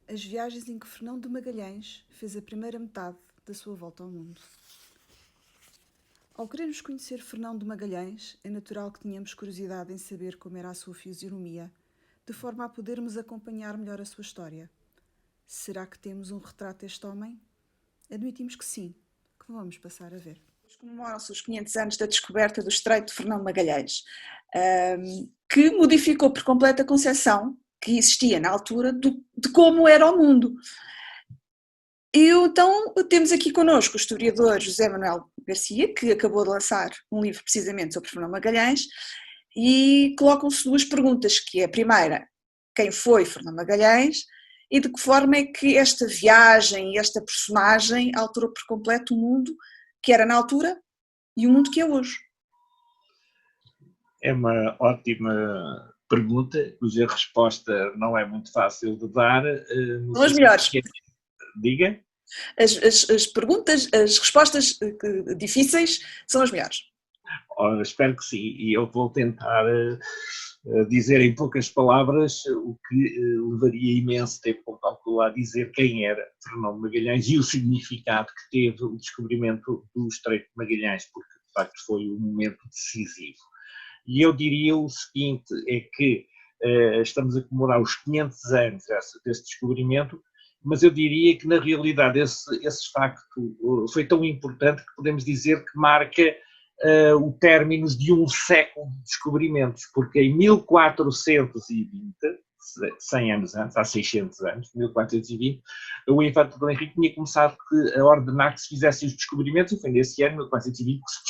as viagens em que Fernão de Magalhães fez a primeira metade da sua volta ao mundo. Ao querermos conhecer Fernão de Magalhães, é natural que tenhamos curiosidade em saber como era a sua fisionomia, de forma a podermos acompanhar melhor a sua história. Será que temos um retrato deste homem? Admitimos que sim, que vamos passar a ver. Comemoram-se os 500 anos da descoberta do Estreito de Fernão de Magalhães, que modificou por completo a concepção que existia na altura de como era o mundo. E então temos aqui connosco o historiador José Manuel Garcia, que acabou de lançar um livro precisamente sobre Fernão Magalhães, e colocam-se duas perguntas, que é a primeira, quem foi Fernão Magalhães, e de que forma é que esta viagem e esta personagem alterou por completo o mundo que era na altura e o mundo que é hoje. É uma ótima pergunta, cuja resposta não é muito fácil de dar. São as melhores. Diga. As perguntas, as respostas difíceis são as melhores. Espero que sim, e eu vou tentar dizer em poucas palavras o que levaria imenso tempo para calcular, dizer quem era Fernão de Magalhães e o significado que teve o descobrimento do Estreito de Magalhães, porque de facto foi um momento decisivo. E eu diria o seguinte, é que estamos a comemorar os 500 anos desse descobrimento, mas eu diria que na realidade esse facto foi tão importante que podemos dizer que marca o término de um século de descobrimentos, porque em 1420, 100 anos antes, há 600 anos, 1420, o infante Dom Henrique tinha começado a ordenar que se fizessem os descobrimentos, e foi nesse ano, 1420, que se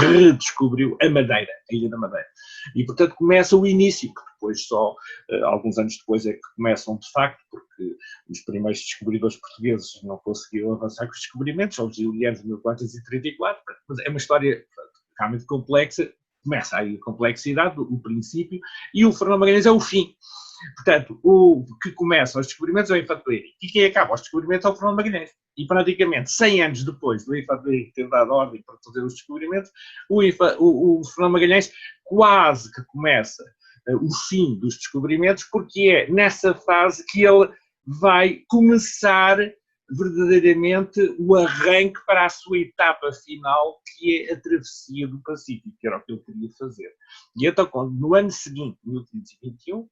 redescobriu a Madeira, a Ilha da Madeira. E, portanto, começa o início, que depois só, alguns anos depois é que começam de facto, porque os primeiros descobridores portugueses não conseguiram avançar com os descobrimentos, são os Julianos de 1434, mas é uma história realmente complexa, começa aí a complexidade, o princípio, e o Fernão Magalhães é o fim. Portanto, o que começa os descobrimentos é o infante Dom Henrique, e quem acaba os descobrimentos é o Fernão Magalhães. E praticamente 100 anos depois do infante Dom Henrique ter dado ordem para fazer os descobrimentos, o Fernão Magalhães quase que começa o fim dos descobrimentos, porque é nessa fase que ele vai começar verdadeiramente o arranque para a sua etapa final, que é a travessia do Pacífico, que era o que ele queria fazer. E então, no ano seguinte, 1521,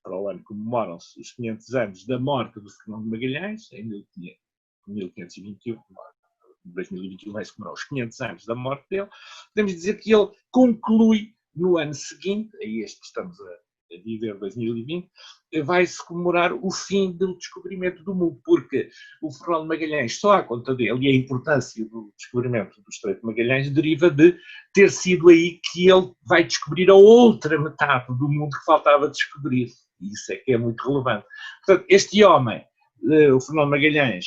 para o ano comemoram-se os 500 anos da morte do Fernão de Magalhães, em 1521, 2021 vai-se comemorar os 500 anos da morte dele, podemos dizer que ele conclui no ano seguinte, a este que estamos a viver 2020, vai-se comemorar o fim do descobrimento do mundo, porque o Fernão de Magalhães, só à conta dele, e a importância do descobrimento do Estreito de Magalhães deriva de ter sido aí que ele vai descobrir a outra metade do mundo que faltava descobrir. E isso é que é muito relevante. Portanto, este homem, o Fernão de Magalhães,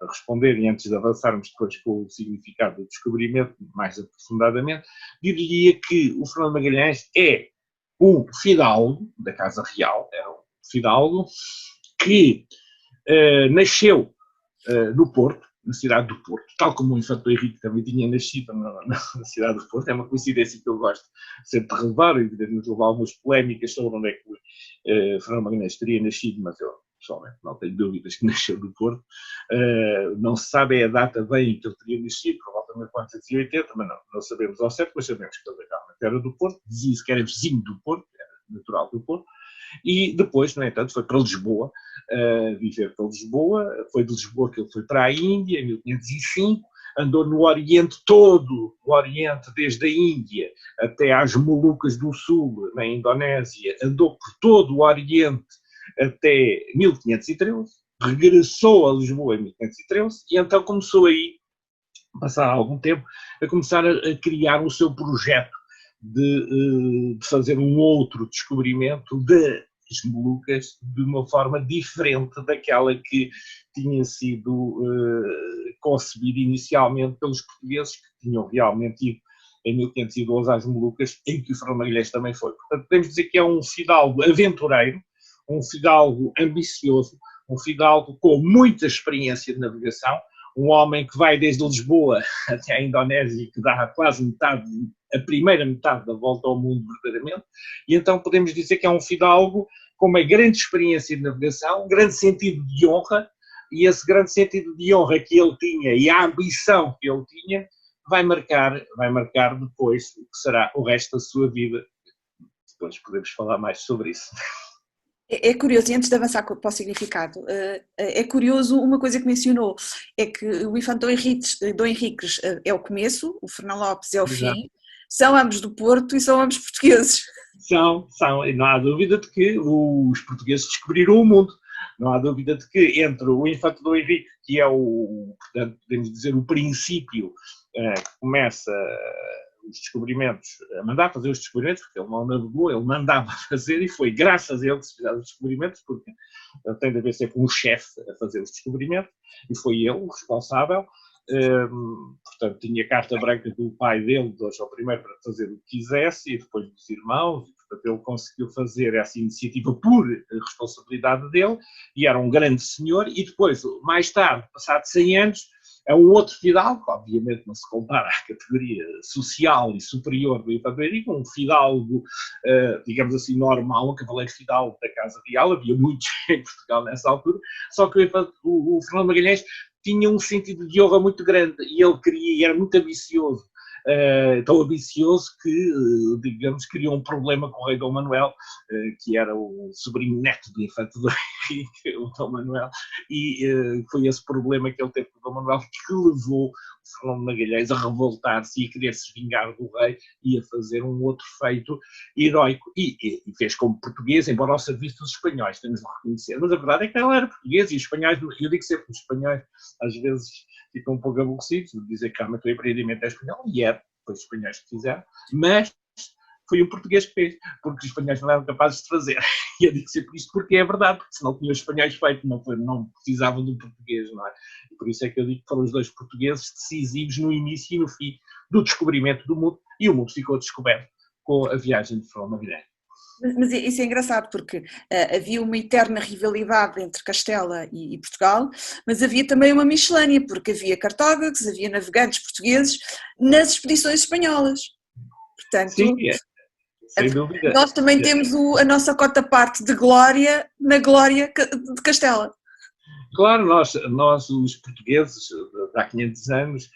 a responder, e antes de avançarmos depois com o significado do descobrimento, mais aprofundadamente, diria que o Fernão de Magalhães é um fidalgo da Casa Real, era um fidalgo que nasceu no Porto, na cidade do Porto, tal como o infante Dom Henrique também tinha nascido na cidade do Porto. É uma coincidência que eu gosto sempre de relevar, evidentemente levar algumas polémicas sobre onde é que Fernão Magalhães teria nascido, mas eu pessoalmente não tenho dúvidas que nasceu no Porto. Não se sabe a data bem em que ele teria nascido, provavelmente 1480, mas não sabemos ao certo, mas sabemos que ele realmente era do Porto, dizia-se que era vizinho do Porto, era natural do Porto, e depois, no entanto, foi para Lisboa, viver para Lisboa, foi de Lisboa que ele foi para a Índia, em 1505, andou no Oriente todo, o Oriente desde a Índia até às Molucas do Sul, na Indonésia, andou por todo o Oriente até 1513, regressou a Lisboa em 1513, e então começou aí, passar algum tempo, a começar a criar o seu projeto de fazer um outro descobrimento das Molucas de uma forma diferente daquela que tinha sido concebida inicialmente pelos portugueses, que tinham realmente ido em 1512 às Molucas, em que o Fernão Magalhães também foi. Portanto, podemos dizer que é um fidalgo aventureiro, um fidalgo ambicioso, um fidalgo com muita experiência de navegação, um homem que vai desde Lisboa até a Indonésia, que dá quase metade, a primeira metade da volta ao mundo verdadeiramente, e então podemos dizer que é um fidalgo com uma grande experiência de navegação, um grande sentido de honra, e esse grande sentido de honra que ele tinha e a ambição que ele tinha vai marcar depois o que será o resto da sua vida. Depois podemos falar mais sobre isso. É curioso, e antes de avançar para o significado, é curioso uma coisa que mencionou, é que o Infante Dom Henriques é o começo, o Fernão Lopes é o Exato. fim, são ambos do Porto e são ambos portugueses. E não há dúvida de que os portugueses descobriram o mundo. Não há dúvida de que entre o Infante Dom Henrique, que é portanto, podemos dizer, o princípio que começa os descobrimentos, a mandar fazer os descobrimentos, porque ele não navegou, ele mandava fazer, e foi graças a ele que se fizeram os descobrimentos, porque tem de haver sempre um chefe a fazer os descobrimentos, e foi ele o responsável. Portanto, tinha carta branca do pai dele, do João I, para fazer o que quisesse, e depois dos irmãos, e, portanto, ele conseguiu fazer essa iniciativa por responsabilidade dele, e era um grande senhor, e depois, mais tarde, passado 100 anos, é um outro fidalgo, obviamente não se compara à categoria social e superior do Infante Henrique, um fidalgo, digamos assim, normal, um cavaleiro fidalgo da Casa Real, havia muitos em Portugal nessa altura, só que o Fernando Magalhães tinha um sentido de honra muito grande e ele queria, e era muito ambicioso, tão ambicioso que, digamos, criou um problema com o rei Dom Manuel, que era o sobrinho neto do Infante Dom Henrique, o Dom Manuel, e foi esse problema que ele teve com o Dom Manuel que levou o Fernando Magalhães a revoltar-se e a querer se vingar do rei e a fazer um outro feito heroico, e fez como português, embora ao serviço dos espanhóis, temos de reconhecer, mas a verdade é que ele era português e os espanhóis, eu digo sempre que os espanhóis às vezes ficam um pouco aborrecidos de dizer que realmente o empreendimento é espanhol, e era, foi os espanhóis que fizeram, mas foi o português que fez, porque os espanhóis não eram capazes de fazer. E eu digo sempre isto porque é verdade, porque senão tinham os espanhóis feito, não precisavam do português, não é? E por isso é que eu digo que foram os dois portugueses decisivos no início e no fim do descobrimento do mundo, e o mundo ficou descoberto com a viagem de Fernão Magalhães. Mas isso é engraçado porque havia uma eterna rivalidade entre Castela e Portugal, mas havia também uma miscelânea, porque havia cartógrafos, havia navegantes portugueses nas expedições espanholas. Portanto, sim, sem dúvida. Nós também temos a nossa cota-parte de glória na glória de Castela. Claro, nós os portugueses, há 500 anos,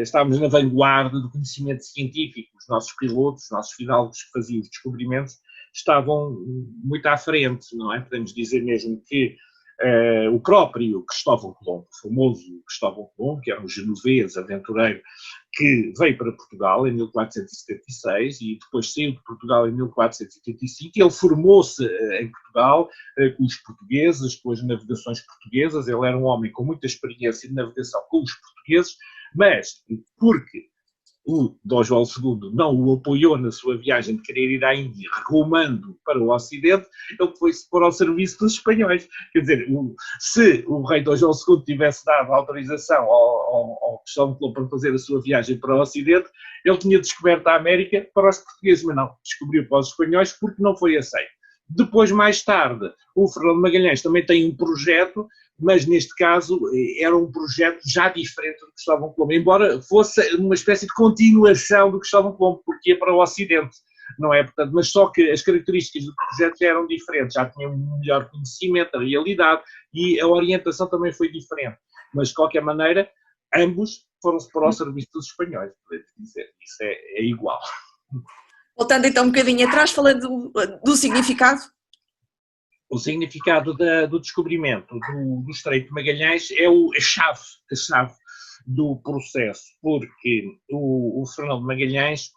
estávamos na vanguarda do conhecimento científico. Os nossos pilotos, os nossos fidalgos que faziam os descobrimentos, estavam muito à frente, não é? Podemos dizer mesmo que o próprio Cristóvão Colombo, o famoso Cristóvão Colombo, que era um genovês aventureiro, que veio para Portugal em 1476 e depois saiu de Portugal em 1485. Ele formou-se em Portugal com os portugueses, com as navegações portuguesas. Ele era um homem com muita experiência de navegação com os portugueses, mas porque o Dom João II não o apoiou na sua viagem de querer ir à Índia rumando para o Ocidente, ele foi-se pôr ao serviço dos espanhóis. Quer dizer, se o rei Dom João II tivesse dado autorização ao Cristóvão Colombo para fazer a sua viagem para o Ocidente, ele tinha descoberto a América para os portugueses, mas não, descobriu para os espanhóis porque não foi aceito. Depois, mais tarde, o Fernando Magalhães também tem um projeto, mas neste caso era um projeto já diferente do Cristóvão Colombo, embora fosse uma espécie de continuação do Cristóvão Colombo, porque ia para o Ocidente, não é? Portanto, mas só que as características do projeto eram diferentes, já tinham um melhor conhecimento da realidade e a orientação também foi diferente. Mas, de qualquer maneira, ambos foram-se para o serviço dos espanhóis, podemos dizer, isso é igual. Voltando então um bocadinho atrás, falando do significado. O significado do descobrimento do Estreito de Magalhães é a chave do processo, porque o Fernão de Magalhães,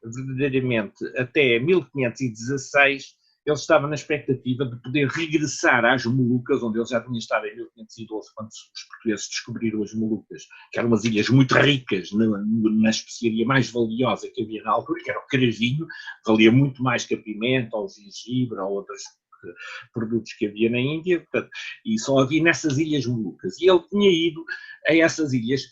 verdadeiramente, até 1516, ele estava na expectativa de poder regressar às Molucas, onde ele já tinha estado em 1512, quando os portugueses descobriram as Molucas, que eram umas ilhas muito ricas na especiaria mais valiosa que havia na altura, que era o cravinho, valia muito mais que a pimenta, ou o gengibre, ou outros produtos que havia na Índia, portanto, e só havia nessas ilhas Molucas. E ele tinha ido a essas ilhas,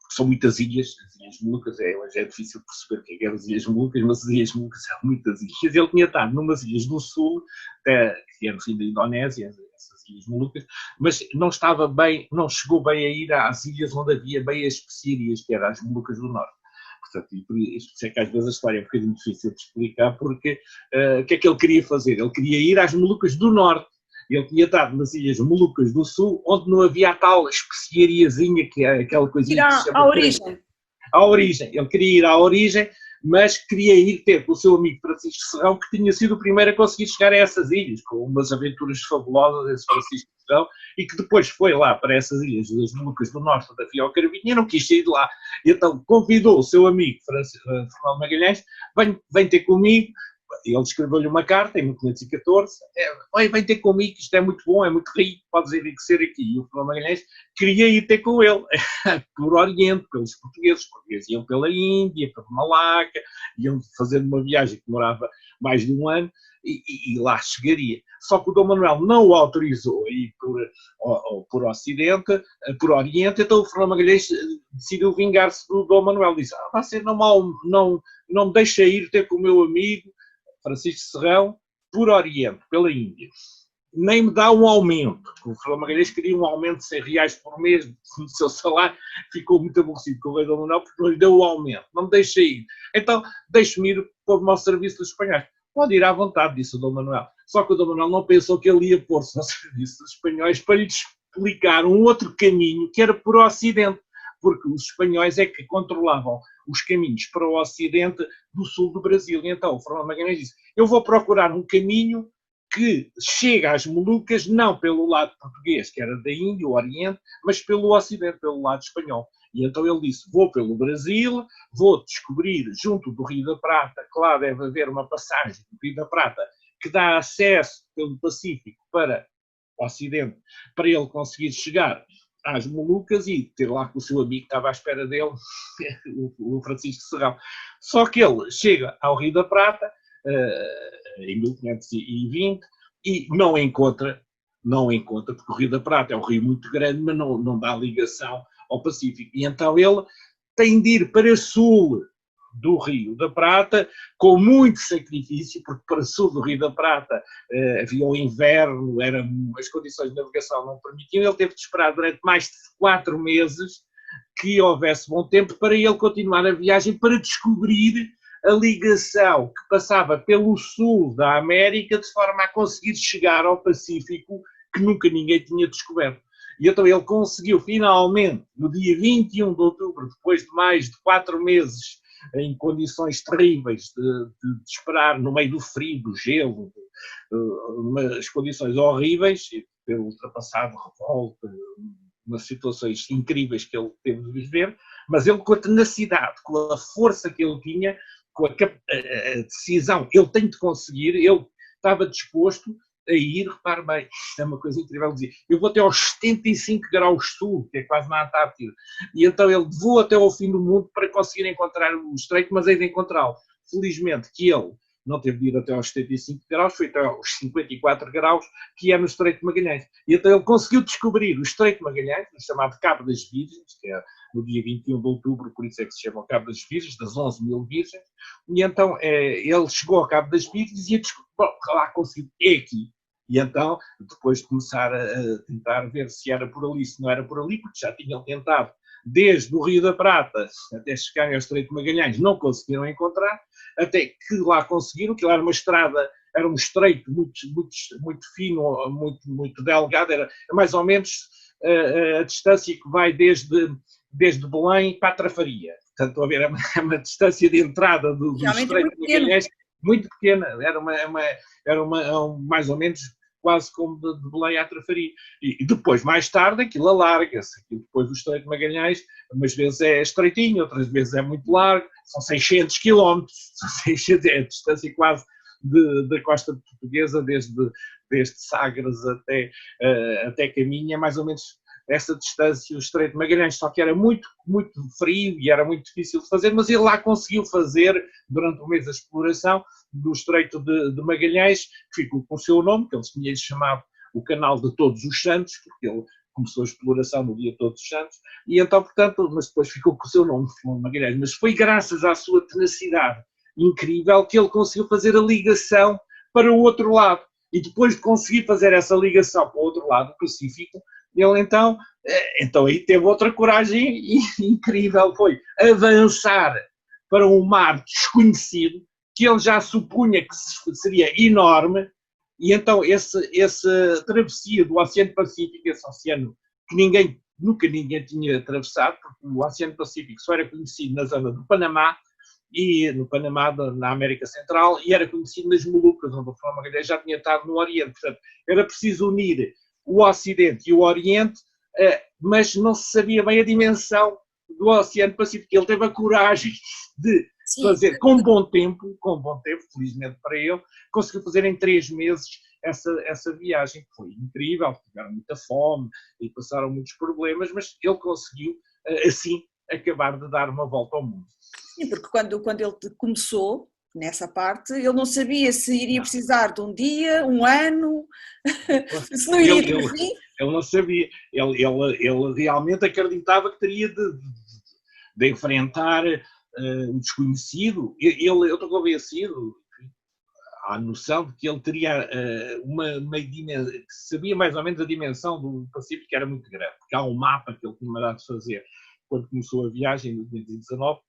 são muitas ilhas, as ilhas Molucas, hoje é difícil perceber o que eram as ilhas Molucas, mas as ilhas Molucas são muitas ilhas. Ele tinha estado numas ilhas do sul, que era o fim da Indonésia, essas ilhas Molucas, mas não chegou bem a ir às ilhas onde havia bem as especiarias, que eram as Molucas do Norte. Portanto, e por isso é que às vezes a história é um bocadinho difícil de explicar, porque o que é que ele queria fazer? Ele queria ir às Molucas do Norte. Ele tinha estado nas Ilhas Molucas do Sul, onde não havia a tal especiariazinha, que é aquela coisinha Ir que se chama... à origem. À origem. Ele queria ir à origem, mas queria ir ter com o seu amigo Francisco Serrão, que tinha sido o primeiro a conseguir chegar a essas ilhas, com umas aventuras fabulosas, esse Francisco Serrão, e que depois foi lá para essas ilhas das Molucas do Norte, da Fio ao Carabinho, e não quis sair de lá. E então convidou o seu amigo Fernando Magalhães, vem ter comigo. Ele escreveu-lhe uma carta em 1514, vem ter comigo, isto é muito bom, é muito rico, podes enriquecer aqui. E o Fernando Magalhães queria ir ter com ele, por Oriente, pelos portugueses. Os portugueses iam pela Índia, pela Malaca, iam fazer uma viagem que demorava mais de um ano, e lá chegaria. Só que o Dom Manuel não o autorizou a ir por Ocidente, por Oriente, então o Fernando Magalhães decidiu vingar-se do Dom Manuel. Disse, você não me deixa ir ter com o meu amigo Francisco Serrão por Oriente, pela Índia. Nem me dá um aumento. O Fernando Magalhães queria um aumento de 100 reais por mês no seu salário, ficou muito aborrecido com o rei Dom Manuel porque não lhe deu o aumento, não me deixa ir. Então, deixe-me ir pôr-me ao serviço dos espanhóis. Pode ir à vontade, disse o Dom Manuel. Só que o Dom Manuel não pensou que ele ia pôr-se ao serviço dos espanhóis para lhe explicar um outro caminho que era por Ocidente, porque os espanhóis é que controlavam os caminhos para o Ocidente do sul do Brasil. E então o Fernando Magalhães disse, eu vou procurar um caminho que chega às Molucas, não pelo lado português, que era da Índia, o Oriente, mas pelo Ocidente, pelo lado espanhol. E então ele disse, vou pelo Brasil, vou descobrir junto do Rio da Prata, que lá deve haver uma passagem do Rio da Prata, que dá acesso pelo Pacífico para o Ocidente, para ele conseguir chegar às Molucas e ter lá com o seu amigo que estava à espera dele, o Francisco Serrão. Só que ele chega ao Rio da Prata, em 1520, e não encontra, porque o Rio da Prata é um rio muito grande, mas não dá ligação ao Pacífico. E então ele tem de ir para sul do Rio da Prata, com muito sacrifício, porque para sul do Rio da Prata havia o inverno, as condições de navegação não permitiam, ele teve de esperar durante mais de 4 meses que houvesse bom tempo para ele continuar a viagem, para descobrir a ligação que passava pelo sul da América, de forma a conseguir chegar ao Pacífico, que nunca ninguém tinha descoberto. E então ele conseguiu finalmente, no dia 21 de outubro, depois de mais de 4 meses, em condições terríveis de esperar no meio do frio, do gelo, umas condições horríveis, ter ultrapassado revolta, umas situações incríveis que ele teve de viver, mas ele com a tenacidade, com a força que ele tinha, com a decisão, ele tem de conseguir, ele estava disposto a ir, repare bem, isto é uma coisa incrível, dizer, eu vou até aos 75 graus sul, que é quase na Antártida, e então ele voa até ao fim do mundo para conseguir encontrar o estreito, mas hei de encontrá-lo. Felizmente que ele não teve de ir até aos 75 graus, foi até aos 54 graus, que é no Estreito de Magalhães. E então ele conseguiu descobrir o Estreito de Magalhães, o chamado Cabo das Virgens, que é no dia 21 de outubro, por isso é que se chama o Cabo das Virgens, das 11.000 virgens, e então ele chegou ao Cabo das Virgens e lá conseguiu, é aqui. E então, depois de começar a tentar ver se era por ali, se não era por ali, porque já tinham tentado desde o Rio da Prata até chegarem ao Estreito de Magalhães, não conseguiram encontrar, até que lá conseguiram, que lá era uma estrada, era um estreito muito fino, muito delgado, era mais ou menos a distância que vai desde Belém para a Trafaria. Portanto, a ver, é uma distância de entrada do Estreito de Magalhães muito pequena, era mais ou menos quase como de Belém à Trafaria. E depois, mais tarde, aquilo alarga-se. Depois do Estreito de Magalhães, umas vezes é estreitinho, outras vezes é muito largo, são 600 quilómetros, é a distância quase da costa portuguesa, desde Sagres até Caminha, mais ou menos essa distância, o Estreito de Magalhães, só que era muito, muito frio e era muito difícil de fazer, mas ele lá conseguiu fazer, durante o mês da exploração, do Estreito de Magalhães, que ficou com o seu nome, que eles tinham chamado o Canal de Todos os Santos, porque ele começou a exploração no dia de Todos os Santos, e então, portanto, mas depois ficou com o seu nome, Magalhães. Mas foi graças à sua tenacidade incrível que ele conseguiu fazer a ligação para o outro lado. E depois de conseguir fazer essa ligação para o outro lado do Pacífico, ele então aí teve outra coragem incrível, foi avançar para um mar desconhecido, que ele já supunha que seria enorme, e então essa travessia do Oceano Pacífico, esse oceano que nunca ninguém tinha atravessado, porque o Oceano Pacífico só era conhecido na zona do Panamá, e no Panamá, na América Central, e era conhecido nas Molucas, onde o Fernão Magalhães já tinha estado no Oriente. Portanto, era preciso unir o Ocidente e o Oriente, mas não se sabia bem a dimensão do Oceano Pacífico. Ele teve a coragem de fazer, com bom tempo, felizmente para ele, conseguiu fazer em 3 meses essa viagem, que foi incrível, tiveram muita fome e passaram muitos problemas, mas ele conseguiu, assim, acabar de dar uma volta ao mundo. Sim, porque quando ele começou nessa parte, ele não sabia se iria precisar de um dia, um ano, se não iria ter fim. Ele não sabia, ele realmente acreditava que teria de enfrentar o desconhecido. Eu estou convencido, há noção de que ele teria uma dimensão, que sabia mais ou menos a dimensão do Pacífico, que era muito grande, porque há um mapa que ele tinha mandado fazer quando começou a viagem em 2019,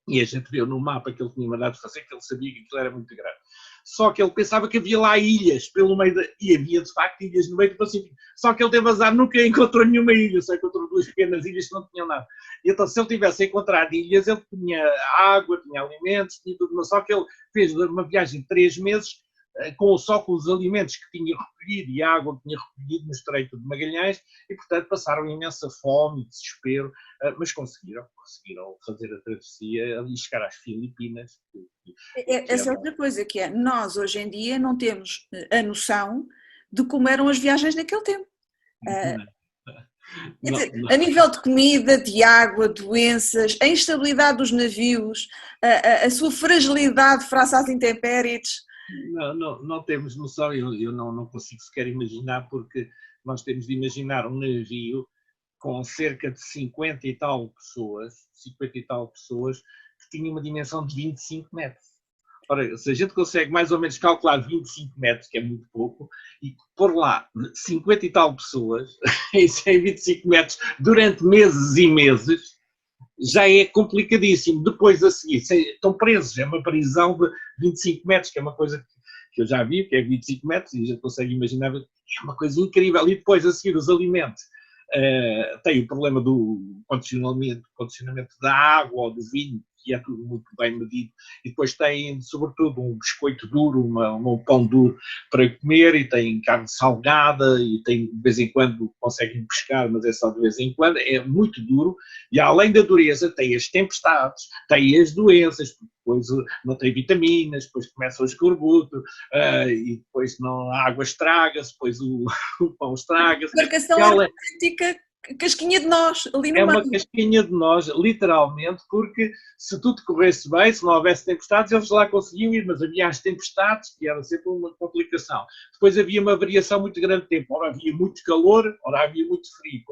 e a gente viu no mapa que ele tinha mandado fazer que ele sabia que aquilo era muito grande. Só que ele pensava que havia lá ilhas pelo meio e havia de facto ilhas no meio do Pacífico. Só que ele teve azar, nunca encontrou nenhuma ilha, só encontrou 2 pequenas ilhas que não tinham nada. E então, se ele tivesse encontrado ilhas, ele tinha água, tinha alimentos, tinha tudo, só que ele fez uma viagem de 3 meses só com os alimentos que tinha recolhido e a água que tinha recolhido no Estreito de Magalhães, e portanto passaram imensa fome e desespero, mas conseguiram fazer a travessia e chegar às Filipinas. Essa é outra coisa, que é, nós hoje em dia não temos a noção de como eram as viagens naquele tempo. Quer dizer, a nível de comida, de água, doenças, a instabilidade dos navios, a sua fragilidade face às intempéries. Não temos noção, eu não consigo sequer imaginar, porque nós temos de imaginar um navio com cerca de 50 e tal pessoas que tinha uma dimensão de 25 metros. Ora, se a gente consegue mais ou menos calcular 25 metros, que é muito pouco, e pôr lá 50 e tal pessoas, isso é 25 metros, durante meses e meses, já é complicadíssimo. Depois a seguir, estão presos, é uma prisão de 25 metros, que é uma coisa que eu já vi, que é 25 metros, e já consegue imaginar, é uma coisa incrível. E depois a seguir os alimentos, tem o problema do condicionamento da água ou do vinho, que é tudo muito bem medido, e depois tem, sobretudo, um biscoito duro, um pão duro para comer, e tem carne salgada, e tem, de vez em quando, conseguem pescar, mas é só de vez em quando, é muito duro, e além da dureza, tem as tempestades, tem as doenças, depois não tem vitaminas, depois começa o escorbuto, e depois a água estraga-se, depois o pão estraga-se. A marcação é autêntica casquinha de nós, ali no meio. É uma casquinha de nós, literalmente, porque se tudo corresse bem, se não houvesse tempestades, eles lá conseguiam ir, mas havia as tempestades, que era sempre uma complicação. Depois havia uma variação muito grande de tempo, ora havia muito calor, ora havia muito frio.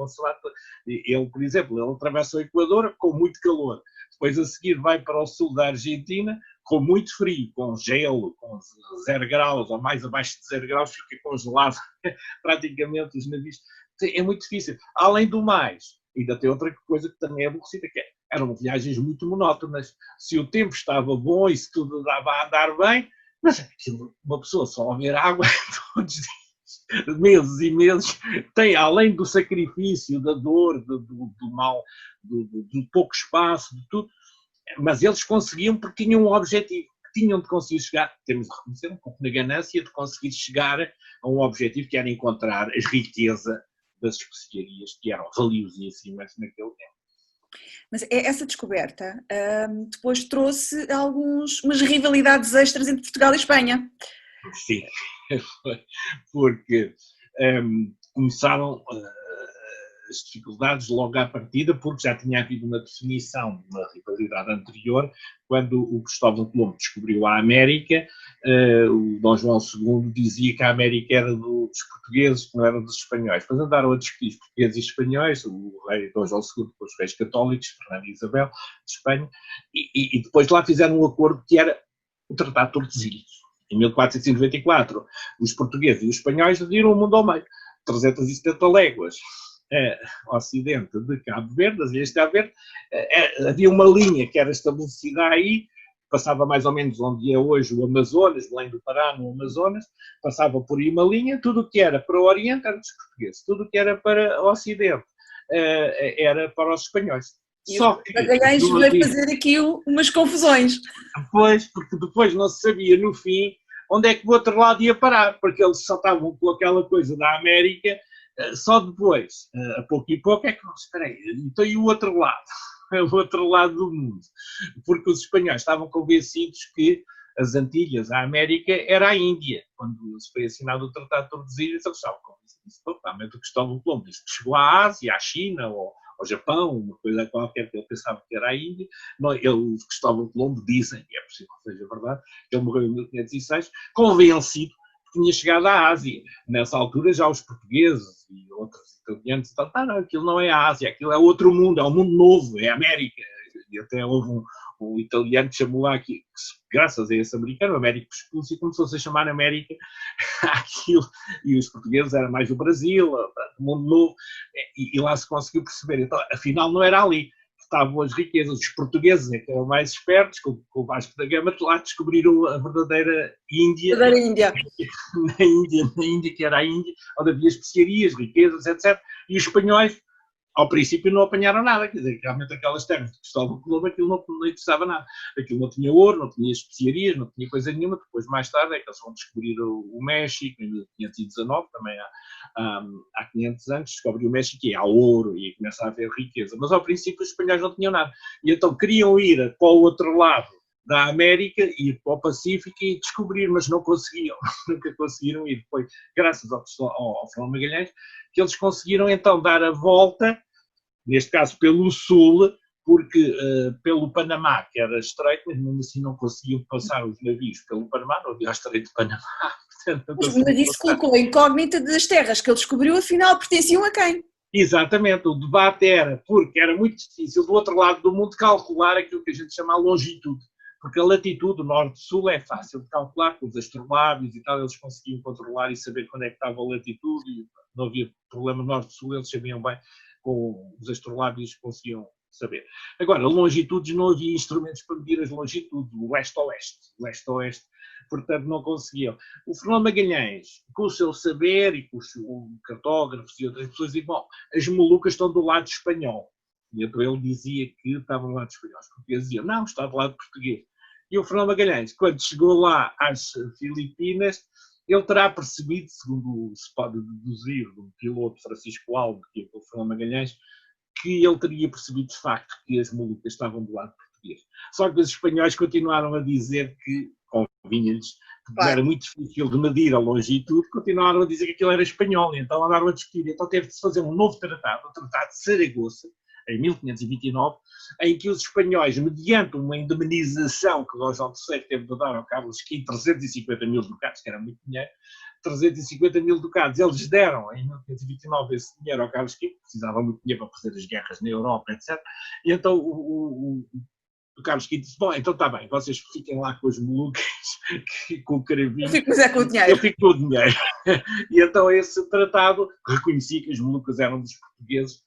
Ele, por exemplo, ele atravessa o Equador com muito calor, depois a seguir vai para o sul da Argentina com muito frio, com gelo, com 0 graus, ou mais abaixo de 0 graus, fica congelado praticamente os navios. É muito difícil. Além do mais, ainda tem outra coisa que também é aborrecida, que eram viagens muito monótonas. Se o tempo estava bom e se tudo dava a andar bem, mas uma pessoa só a ver água todos os dias, meses e meses, tem, além do sacrifício, da dor, do mal, do pouco espaço, de tudo, mas eles conseguiam porque tinham um objetivo, que tinham de conseguir chegar, temos de reconhecer um pouco na ganância, de conseguir chegar a um objetivo que era encontrar a riqueza das especiarias, que eram valiosíssimas naquele tempo. Mas essa descoberta depois trouxe umas rivalidades extras entre Portugal e Espanha. Sim, porque começaram as dificuldades logo à partida, porque já tinha havido uma definição de uma rivalidade anterior, quando o Cristóvão Colombo descobriu a América. O Dom João II dizia que a América era dos portugueses, que não era dos espanhóis. Depois andaram a discutir os portugueses e espanhóis, o rei Dom João II com os reis católicos, Fernando e Isabel, de Espanha, e depois lá fizeram um acordo que era o Tratado de Tordesilhas. Em 1494, os portugueses e os espanhóis dividiram o mundo ao meio, 370 léguas. ocidente de Cabo Verde, das ilhas de Cabo Verde, havia uma linha que era estabelecida aí, passava mais ou menos onde é hoje o Amazonas, Belém do Pará, no Amazonas, passava por aí uma linha, tudo o que era para o Oriente era dos portugueses, tudo o que era para o Ocidente era para os espanhóis. E Só o que Magalhães veio fazer aqui umas confusões. porque depois não se sabia no fim onde é que o outro lado ia parar, porque eles só estavam com aquela coisa da América, só depois, a pouco e pouco, é que, espera aí, então e o outro lado? O outro lado do mundo. Porque os espanhóis estavam convencidos que as Antilhas, a América, era a Índia. Quando se foi assinado o Tratado de Tordesilhas, eles estavam convencidos, totalmente o Cristóvão Colombo. Isto chegou à Ásia, à China, ou ao Japão, uma coisa qualquer que ele pensava que era a Índia. Não, o Cristóvão Colombo, dizem, e é possível que seja verdade, que ele morreu em 1506, convencido que tinha chegado à Ásia. Nessa altura já os portugueses e outros italianos estavam, não, aquilo não é a Ásia, aquilo é outro mundo, é um mundo novo, é a América. E até houve um italiano que chamou lá, que, graças a esse americano, Américo Vespucci, e começou-se a chamar América aquilo, e os portugueses eram mais do Brasil, do mundo novo, e lá se conseguiu perceber. Então, afinal, não era ali que estavam as riquezas. Os portugueses é que eram mais espertos, com o Vasco da Gama, lá descobriram a verdadeira Índia, Da Índia. na Índia, que era a Índia, onde havia especiarias, riquezas, etc. E os espanhóis, ao princípio, não apanharam nada, quer dizer, realmente aquelas terras de Cristóvão Colombo, aquilo não interessava nada. Aquilo não tinha ouro, não tinha especiarias, não tinha coisa nenhuma. Depois, mais tarde, é que eles vão descobrir o México, em 1519, também há 500 anos, descobrem o México e há ouro e começa a haver riqueza. Mas, ao princípio, os espanhóis não tinham nada. E então queriam ir para o outro lado da América, ir para o Pacífico e descobrir, mas não conseguiam, nunca conseguiram ir. Foi graças ao Fernão Magalhães que eles conseguiram então dar a volta, neste caso pelo sul, porque pelo Panamá, que era estreito, mas mesmo assim não conseguiam passar os navios pelo Panamá, não havia estreito de Panamá. Mas isso colocou a incógnita das terras que ele descobriu, afinal, pertenciam a quem? Exatamente, o debate era, porque era muito difícil do outro lado do mundo calcular aquilo que a gente chama a longitude, porque a latitude norte-sul é fácil de calcular, com os astrolábios e tal, eles conseguiam controlar e saber quando é que estava a latitude, e não havia problema norte-sul, eles sabiam bem, com os astrolábios conseguiam saber. Agora, longitudes, não havia instrumentos para medir as longitudes, o leste-oeste, portanto não conseguiam. O Fernão Magalhães, com o seu saber e com os cartógrafos e outras pessoas, diziam, bom, as Molucas estão do lado espanhol. E então ele dizia que estavam do lado espanhol. Os portugueses diziam, não, está do lado português. E o Fernão Magalhães, quando chegou lá às Filipinas, ele terá percebido, segundo se pode deduzir do piloto Francisco Alves, que é o Fernão Magalhães, que ele teria percebido de facto que as Molucas estavam do lado português. Só que os espanhóis continuaram a dizer que, convinha-lhes, que era muito difícil de medir a longitude, continuaram a dizer que aquilo era espanhol, e então andaram a discutir. Então teve de se fazer um novo tratado, o Tratado de Saragoça, em 1529, em que os espanhóis, mediante uma indemnização que Dom João III teve de dar ao Carlos V, 350 mil ducados, que era muito dinheiro, 350 mil ducados, eles deram em 1529 esse dinheiro ao Carlos V, precisava muito dinheiro para fazer as guerras na Europa, etc. E então o Carlos V disse, bom, então está bem, vocês fiquem lá com as Molucas, com o caravinho. Eu fico com o dinheiro. Eu fico com o dinheiro. E então esse tratado reconhecia que as Molucas eram dos portugueses,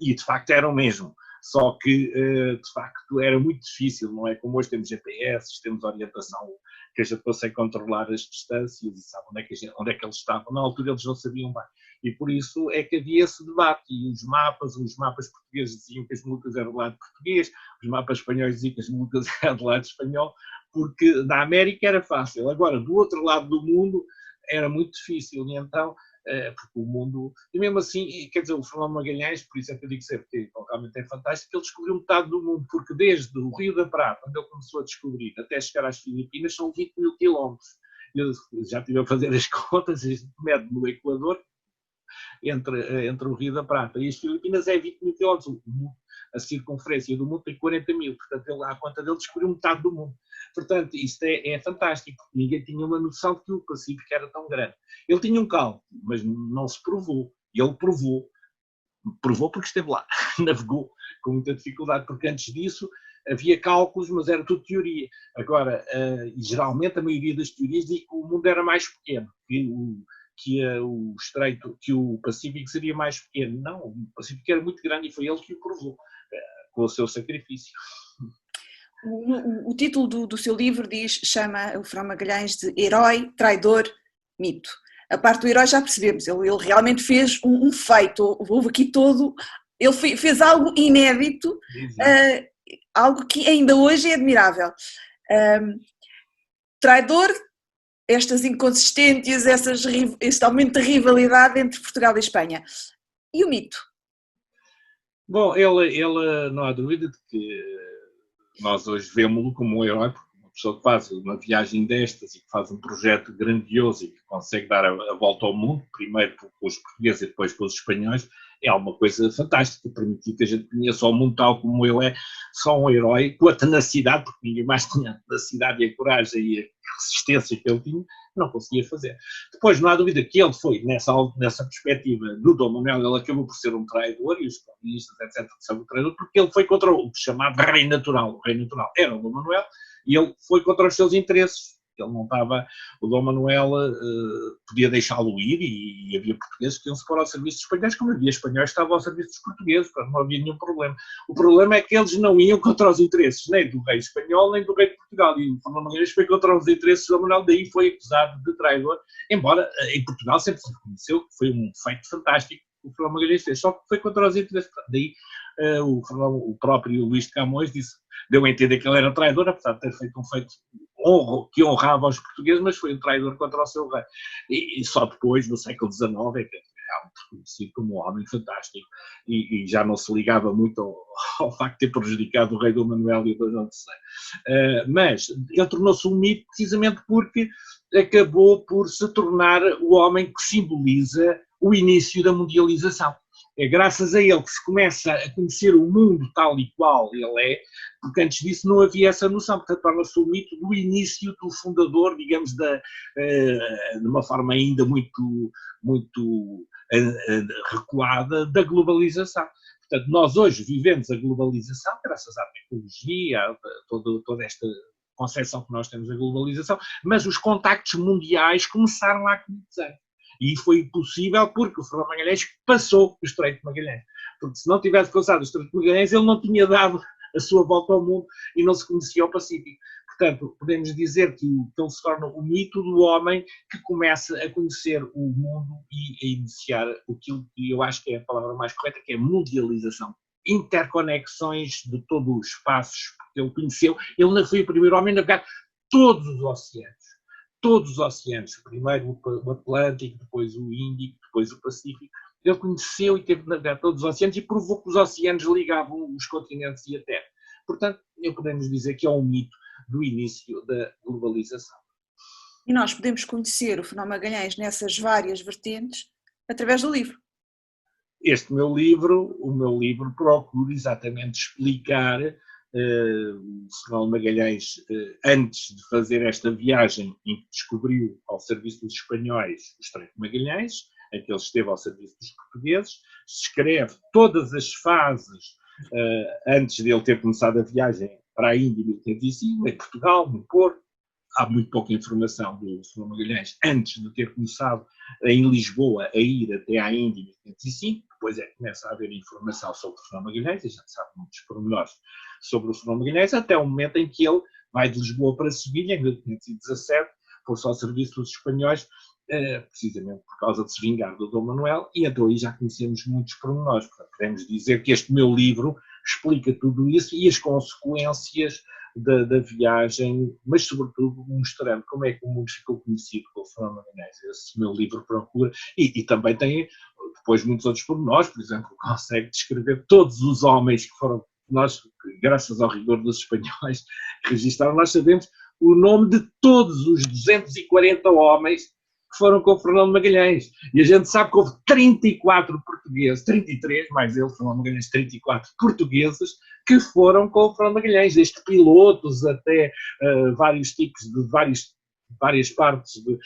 e de facto eram mesmo. Só que, de facto, era muito difícil, não é? Como hoje temos GPS, temos orientação, que a gente consegue controlar as distâncias e sabe onde é que eles estavam. Na altura eles não sabiam bem. E por isso é que havia esse debate. E os mapas portugueses diziam que as Molucas eram do lado português, os mapas espanhóis diziam que as Molucas eram do lado espanhol, porque na América era fácil. Agora, do outro lado do mundo, era muito difícil. E então, porque o mundo... E mesmo assim, quer dizer, o Fernão Magalhães, por isso é que eu digo sempre que realmente é fantástico, que ele descobriu metade do mundo, porque desde o Rio da Prata, onde ele começou a descobrir, até chegar às Filipinas, são 20 mil quilómetros. Eu já estive a fazer as contas, mede no Equador, entre o Rio da Prata e as Filipinas é 20 mil quilómetros. A circunferência do mundo tem 40 mil, portanto, ele, à conta dele, descobriu metade do mundo. Portanto, isto é fantástico, porque ninguém tinha uma noção de que o Pacífico era tão grande. Ele tinha um cálculo, mas não se provou. E ele provou porque esteve lá, navegou com muita dificuldade, porque antes disso havia cálculos, mas era tudo teoria. Agora, geralmente, a maioria das teorias diz que o mundo era mais pequeno, o Estreito, que o Pacífico seria mais pequeno. Não, o Pacífico era muito grande e foi ele que o provou, com o seu sacrifício. O título do seu livro chama o Fernão Magalhães de Herói, Traidor, Mito. A parte do herói já percebemos, ele realmente fez um feito, houve aqui todo, ele fez algo inédito, algo que ainda hoje é admirável. Traidor, estas inconsistências, este aumento de rivalidade entre Portugal e Espanha. E o mito? Bom, ele não há dúvida de que nós hoje vemos-lo como um herói, porque uma pessoa que faz uma viagem destas e que faz um projeto grandioso e que consegue dar a volta ao mundo, primeiro pelos portugueses e depois pelos espanhóis, é uma coisa fantástica, permitir que a gente conheça o mundo tal como ele é, só um herói, com a tenacidade, porque ninguém mais tinha a tenacidade e a coragem e a resistência que ele tinha, não conseguia fazer. Depois, não há dúvida que ele foi, nessa perspectiva do Dom Manuel, ele acabou por ser um traidor, e os comunistas, etc., são um traidor, porque ele foi contra o chamado rei natural. O rei natural era o Dom Manuel, e ele foi contra os seus interesses. Ele não estava, o Dom Manuel podia deixá-lo ir, e havia portugueses que iam se pôr ao serviço dos espanhóis, como havia espanhóis que estavam ao serviço dos portugueses, portanto não havia nenhum problema. O problema é que eles não iam contra os interesses nem do rei espanhol, nem do rei de Portugal, e o Fernão Magalhães foi contra os interesses do Dom Manuel, daí foi acusado de traidor, embora em Portugal sempre se reconheceu que foi um feito fantástico que o Fernão Magalhães fez, só que foi contra os interesses, daí o próprio Luís de Camões deu a entender que ele era traidor, apesar de ter feito um feito que honrava aos portugueses, mas foi um traidor contra o seu rei. E só depois, no século XIX, é que é realmente reconhecido como um homem fantástico e já não se ligava muito ao facto de ter prejudicado o rei Dom Manuel e o Dom João III. Mas ele tornou-se um mito precisamente porque acabou por se tornar o homem que simboliza o início da mundialização. É graças a ele que se começa a conhecer o mundo tal e qual ele é, porque antes disso não havia essa noção, portanto torna-se o mito do início do fundador, digamos, de uma forma ainda muito recuada, da globalização. Portanto, nós hoje vivemos a globalização graças à tecnologia, a toda esta concepção que nós temos da globalização, mas os contactos mundiais começaram há 500 anos. E foi possível porque o Fernão Magalhães passou o Estreito de Magalhães. Porque se não tivesse passado o Estreito de Magalhães, ele não tinha dado a sua volta ao mundo e não se conhecia o Pacífico. Portanto, podemos dizer que ele se torna o mito do homem que começa a conhecer o mundo e a iniciar aquilo que eu acho que é a palavra mais correta, que é mundialização. Interconexões de todos os espaços que ele conheceu. Ele foi o primeiro homem a navegar todos os oceanos. Todos os oceanos, primeiro o Atlântico, depois o Índico, depois o Pacífico. Ele conheceu e teve de navegar todos os oceanos e provou que os oceanos ligavam os continentes e a Terra. Portanto, podemos dizer que é um mito do início da globalização. E nós podemos conhecer o Fernão Magalhães nessas várias vertentes através do livro. O meu livro procura exatamente explicar o Fernão Magalhães, antes de fazer esta viagem em que descobriu ao serviço dos espanhóis o Estreito de Magalhães, em que ele esteve ao serviço dos portugueses, descreve todas as fases antes de ele ter começado a viagem para a Índia em 1805, em Portugal, no Porto. Há muito pouca informação do Fernão Magalhães antes de ter começado em Lisboa a ir até à Índia em 1805, depois é que começa a haver informação sobre o Fernão Magalhães, e já se sabe muitos pormenores sobre o Fernão Magalhães, até o momento em que ele vai de Lisboa para Sevilha, em 1517, pôs-se ao serviço dos espanhóis, precisamente por causa de se vingar do Dom Manuel, e então aí já conhecemos muitos pormenores. Portanto, podemos dizer que este meu livro explica tudo isso e as consequências da viagem, mas sobretudo mostrando como é que o mundo ficou conhecido pelo Fernão Magalhães. Esse meu livro procura, e também tem depois muitos outros pormenores, por exemplo, consegue descrever todos os homens que foram, nós, graças ao rigor dos espanhóis, registraram, nós sabemos o nome de todos os 240 homens que foram com o Fernão Magalhães. E a gente sabe que houve 34 portugueses, 33, mais ele, Fernão Magalhães, 34 portugueses que foram com o Fernão Magalhães, desde pilotos até vários tipos de várias partes de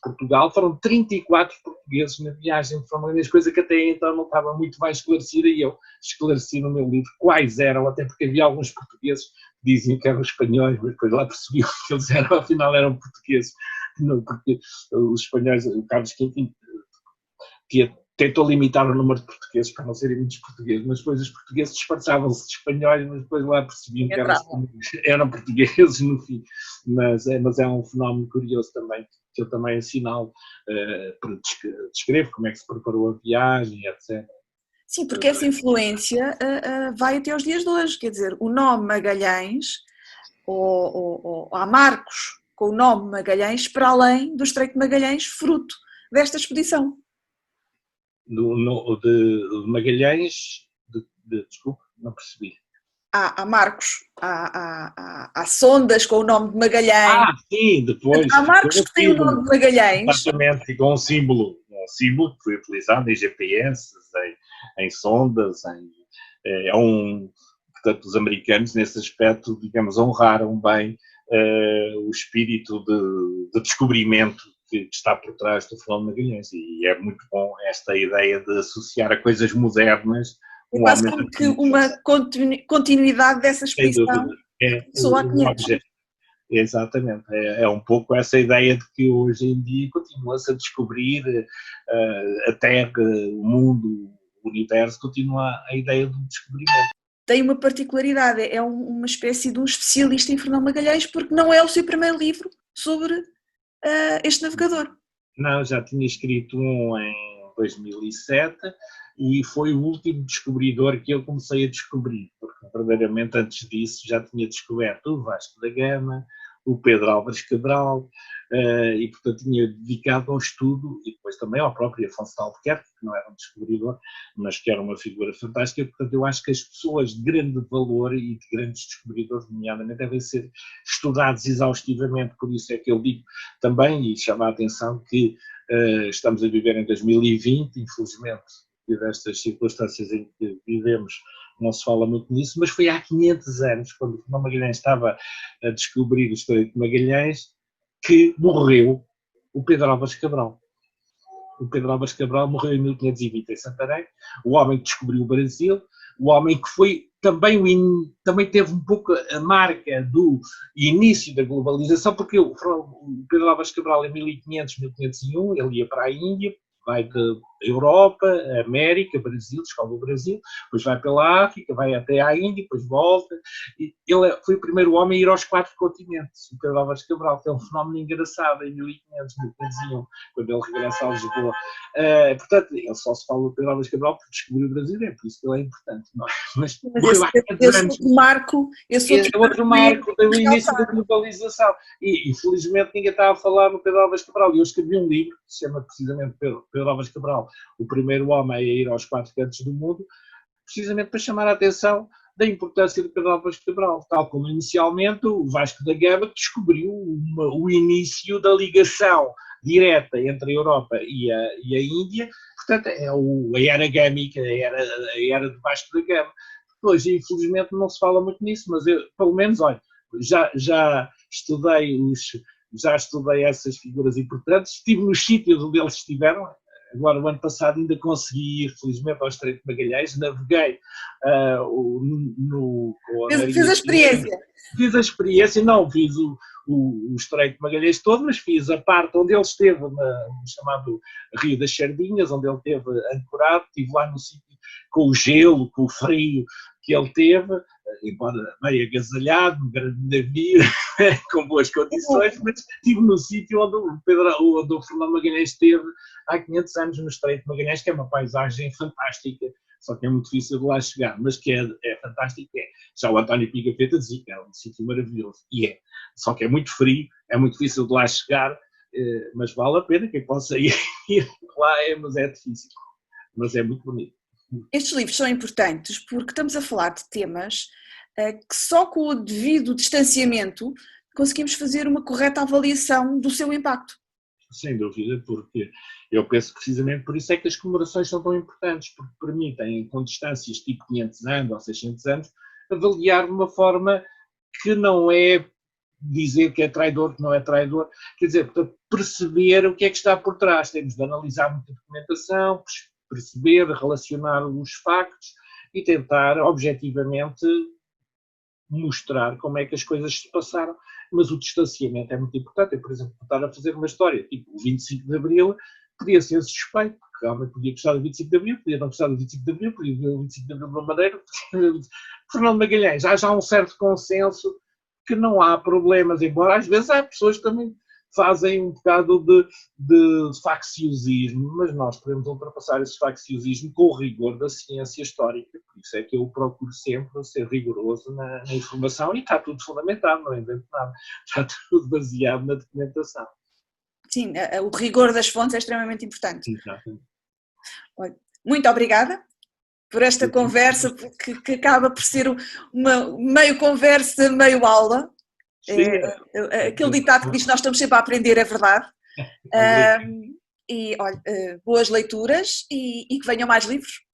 Portugal. Foram 34 portugueses na viagem de Fernão Magalhães, coisa que até então não estava muito bem esclarecida, e eu esclareci no meu livro quais eram, até porque havia alguns portugueses que diziam que eram espanhóis, mas depois lá percebiam que eles afinal eram portugueses. porque os espanhóis, o Carlos V tentou limitar o número de portugueses para não serem muitos portugueses, mas depois os portugueses disfarçavam-se de espanhóis, mas depois lá percebiam que eram portugueses no fim. Mas é um fenómeno curioso também, que eu também assinalo, descrevo como é que se preparou a viagem, etc. Sim, porque essa influência vai até aos dias de hoje, quer dizer, o nome Magalhães, ou há marcos com o nome Magalhães para além do Estreito de Magalhães, fruto desta expedição. De Magalhães, desculpe, não percebi. Há marcos, há sondas com o nome de Magalhães. Sim, depois. Há marcos que têm o nome de Magalhães. Exatamente, ficou um símbolo que foi utilizado em GPS, em sondas, portanto, os americanos, nesse aspecto, digamos, honraram bem o espírito de descobrimento que está por trás do fenómeno de Magalhães, e é muito bom esta ideia de associar a coisas modernas. É quase como que uma continuidade dessa expedição. Só há 500. Exatamente, é um pouco essa ideia de que hoje em dia continua-se a descobrir a Terra, o mundo, o universo, continua a ideia do descobrimento. Tem uma particularidade, é uma espécie de um especialista em Fernão Magalhães, porque não é o seu primeiro livro sobre este navegador. Não, já tinha escrito um em 2007 e foi o último descobridor que eu comecei a descobrir, porque verdadeiramente antes disso já tinha descoberto o Vasco da Gama, o Pedro Álvares Cabral, e portanto tinha dedicado ao estudo, e depois também ao próprio Afonso de Albuquerque, que não era um descobridor, mas que era uma figura fantástica. Portanto, eu acho que as pessoas de grande valor e de grandes descobridores, nomeadamente, devem ser estudados exaustivamente. Por isso é que eu digo também, e chamo a atenção, que estamos a viver em 2020, infelizmente, e destas circunstâncias em que vivemos, não se fala muito nisso, mas foi há 500 anos, quando o Fernão Magalhães estava a descobrir o Estreito de Magalhães, que morreu o Pedro Álvares Cabral. O Pedro Álvares Cabral morreu em 1520 em Santarém, o homem que descobriu o Brasil, o homem que foi também teve um pouco a marca do início da globalização, porque o Pedro Álvares Cabral em 1500, 1501, ele ia para a Índia, vai da Europa, América, Brasil, descobre o Brasil, depois vai pela África, vai até à Índia, depois volta. E ele foi o primeiro homem a ir aos 4 continentes, o Pedro Álvares Cabral, que é um fenómeno engraçado em 1500, 1501, quando ele regressa a Lisboa. Portanto, ele só se fala do Pedro Álvares Cabral porque descobriu o Brasil, é por isso que ele é importante. Mas esse outro marco do início da globalização. E infelizmente ninguém está a falar no Pedro Álvares Cabral. E eu escrevi um livro que se chama precisamente Pedro Álvares Cabral, o primeiro homem a ir aos 4 cantos do mundo, precisamente para chamar a atenção da importância de Pedro Álvares Cabral, tal como inicialmente o Vasco da Gama descobriu o início da ligação direta entre a Europa e a Índia. Portanto, é a era gâmica, a era de Vasco da Gama. Depois, infelizmente, não se fala muito nisso, mas eu, pelo menos, olha, já estudei essas figuras importantes, estive nos sítios onde eles estiveram. Agora, o ano passado, ainda consegui ir, felizmente, ao Estreito de Magalhães, naveguei Fez a experiência? Fiz a experiência, não fiz o Estreito de Magalhães todo, mas fiz a parte onde ele esteve, no chamado Rio das Sardinhas, onde ele esteve ancorado, estive lá no sítio com o gelo, com o frio que ele teve, embora meio agasalhado, um grande navio, com boas condições, mas estive no sítio onde o Fernão Magalhães esteve há 500 anos, no Estreito de Magalhães, que é uma paisagem fantástica, só que é muito difícil de lá chegar, mas que é fantástico. Já o António Pigafetta dizia que é um sítio maravilhoso, e é, só que é muito frio, é muito difícil de lá chegar, mas vale a pena, quem possa ir lá, mas é difícil, mas é muito bonito. Estes livros são importantes porque estamos a falar de temas que só com o devido distanciamento conseguimos fazer uma correta avaliação do seu impacto. Sem dúvida, porque eu penso precisamente por isso é que as comemorações são tão importantes, porque permitem, com distâncias tipo 500 anos ou 600 anos, avaliar de uma forma que não é dizer que é traidor, que não é traidor, quer dizer, portanto, perceber o que é que está por trás. Temos de analisar muita documentação, perceber, relacionar os factos e tentar, objetivamente, mostrar como é que as coisas se passaram, mas o distanciamento é muito importante. Eu, por exemplo, estar a fazer uma história, tipo o 25 de Abril, podia ser suspeito, porque realmente podia gostar do 25 de Abril, podia não gostar do 25 de Abril, podia ver o 25 de Abril de uma maneira. Fernando Magalhães, há já um certo consenso que não há problemas, embora às vezes há pessoas que também fazem um bocado de facciosismo, mas nós podemos ultrapassar esse facciosismo com o rigor da ciência histórica. Por isso é que eu procuro sempre ser rigoroso na informação e está tudo fundamentado, não invento nada. Está tudo baseado na documentação. Sim, o rigor das fontes é extremamente importante. Exatamente. Muito obrigada por esta conversa, que acaba por ser uma meio conversa, meio aula. Aquele ditado que diz que nós estamos sempre a aprender é verdade. E olha, boas leituras e que venham mais livros.